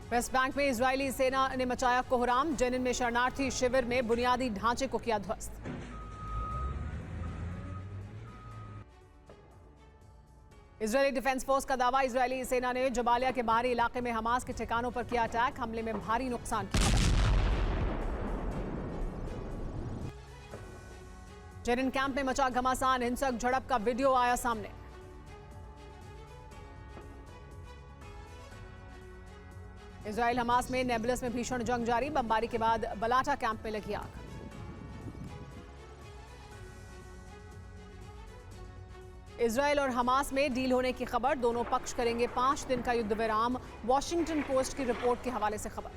West Bank में Israeli सेना ने मचाया कोहराम। जेनिन में शरणार्थी शिविर में बुनियादी ढांचे को किया ध्वस्त। इजरायली डिफेंस फोर्स का दावा, इजरायली सेना ने जबालिया के बाहरी इलाके में हमास के ठिकानों पर किया अटैक। हमले में भारी नुकसान की खबर। जेनिन कैंप में मचा घमासान, हिंसक झड़प का वीडियो आया सामने। इजराइल हमास में नेबुलस में भीषण जंग जारी। बमबारी के बाद बलाटा कैंप में लगी आग। इजराइल और हमास में डील होने की खबर। दोनों पक्ष करेंगे 5 दिन का युद्ध विराम। वॉशिंगटन पोस्ट की रिपोर्ट के हवाले से खबर।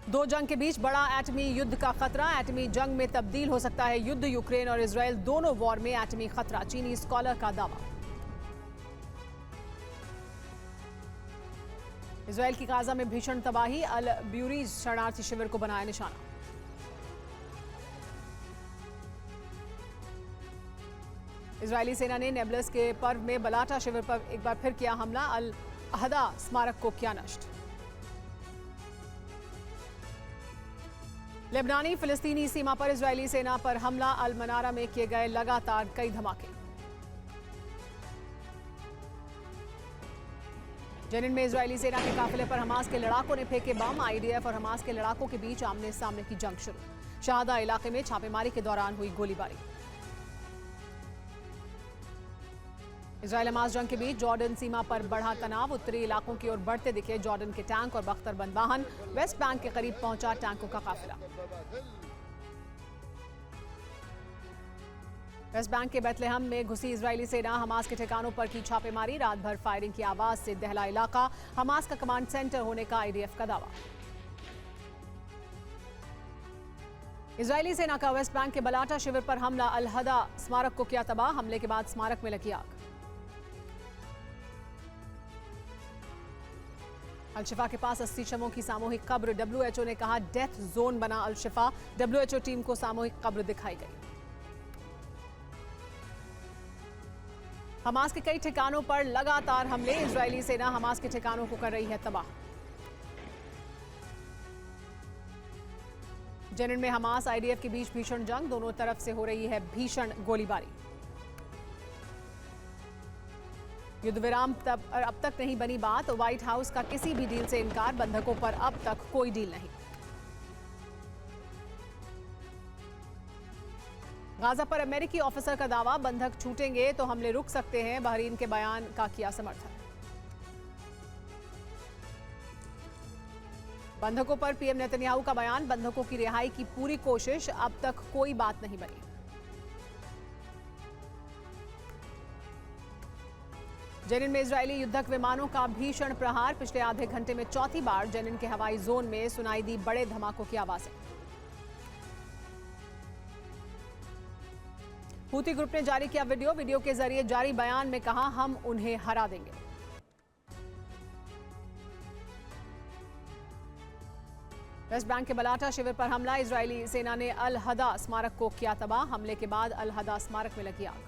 दो जंग के बीच बड़ा एटमी युद्ध का खतरा। एटमी जंग में तब्दील हो सकता है युद्ध। यूक्रेन और इजराइल दोनों वॉर में एटमी खतरा, चीनी स्कॉलर का दावा। इजराइल की गाजा में भीषण तबाही। अल ब्यूरीज शरणार्थी शिविर को बनाया निशाना। इजरायली सेना ने नेबुलस के पर्व में बलाटा शिविर पर एक बार फिर किया हमला। अल अहदा स्मारक को किया नष्ट। लेबनानी फिलिस्तीनी सीमा पर इजरायली सेना पर हमला। अल मनारा में किए गए लगातार कई धमाके। जेनिन में इजरायली सेना के काफिले पर हमास के लड़ाकों ने फेंके बम। आईडीएफ और हमास के लड़ाकों के बीच आमने सामने की जंग शुरू। शाहदा इलाके में छापेमारी के दौरान हुई गोलीबारी। इजरायल हमास जंग के बीच जॉर्डन सीमा पर बढ़ा तनाव। उत्तरी इलाकों की ओर बढ़ते दिखे जॉर्डन के टैंक और बख्तरबंद वाहन। वेस्ट बैंक के करीब पहुंचा टैंकों का काफिला। वेस्ट बैंक के बेथलेहम में घुसी इजरायली सेना। हमास के ठिकानों पर की छापेमारी। रात भर फायरिंग की आवाज से दहला इलाका। हमास का कमांड सेंटर होने का आईडीएफ का दावा। इजरायली सेना का वेस्ट बैंक के बलाटा शिविर पर हमला। अल अहदा स्मारक को किया तबाह। हमले के बाद स्मारक में लगी आग। अल-शिफा के पास 80 शवों की सामूहिक कब्र। डब्ल्यूएचओ ने कहा डेथ जोन बना अल-शिफा। डब्ल्यूएचओ टीम को सामूहिक कब्र दिखाई गई। हमास के कई ठिकानों पर लगातार हमले। इजरायली सेना हमास के ठिकानों को कर रही है तबाह। जेनिन में हमास आईडीएफ के बीच भीषण जंग। दोनों तरफ से हो रही है भीषण गोलीबारी। युद्ध विराम अब तक नहीं बनी बात। व्हाइट हाउस का किसी भी डील से इनकार। बंधकों पर अब तक कोई डील नहीं। गाजा पर अमेरिकी ऑफिसर का दावा, बंधक छूटेंगे तो हमले रुक सकते हैं। बहरीन के बयान का किया समर्थन। बंधकों पर पीएम नेतन्याहू का बयान, बंधकों की रिहाई की पूरी कोशिश, अब तक कोई बात नहीं बनी। जेनिन में इजरायली युद्धक विमानों का भीषण प्रहार। पिछले आधे घंटे में चौथी बार जेनिन के हवाई जोन में सुनाई दी बड़े धमाकों की आवाजें। हूती ग्रुप ने जारी किया वीडियो के जरिए जारी बयान में कहा, हम उन्हें हरा देंगे। वेस्ट बैंक के बलाटा शिविर पर हमला। इजरायली सेना ने अल अहदा स्मारक को किया तबाह। हमले के बाद अल अहदा स्मारक में लगी आग।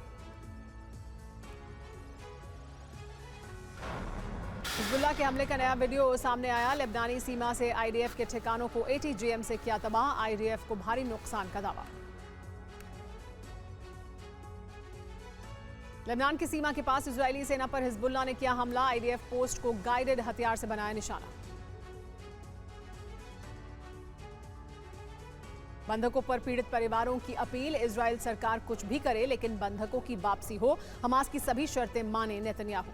हिजबुल्लाह के हमले का नया वीडियो सामने आया। लेबनानी सीमा से आईडीएफ के ठिकानों को एटीजीएम से किया तबाह। आईडीएफ को भारी नुकसान का दावा। लेबनान की सीमा के पास इजरायली सेना पर हिजबुल्लाह ने किया हमला। आईडीएफ पोस्ट को गाइडेड हथियार से बनाया निशाना। बंधकों पर पीड़ित परिवारों की अपील, इजरायल सरकार कुछ भी करे लेकिन बंधकों की वापसी हो। हमास की सभी शर्तें माने नेतन्याहू।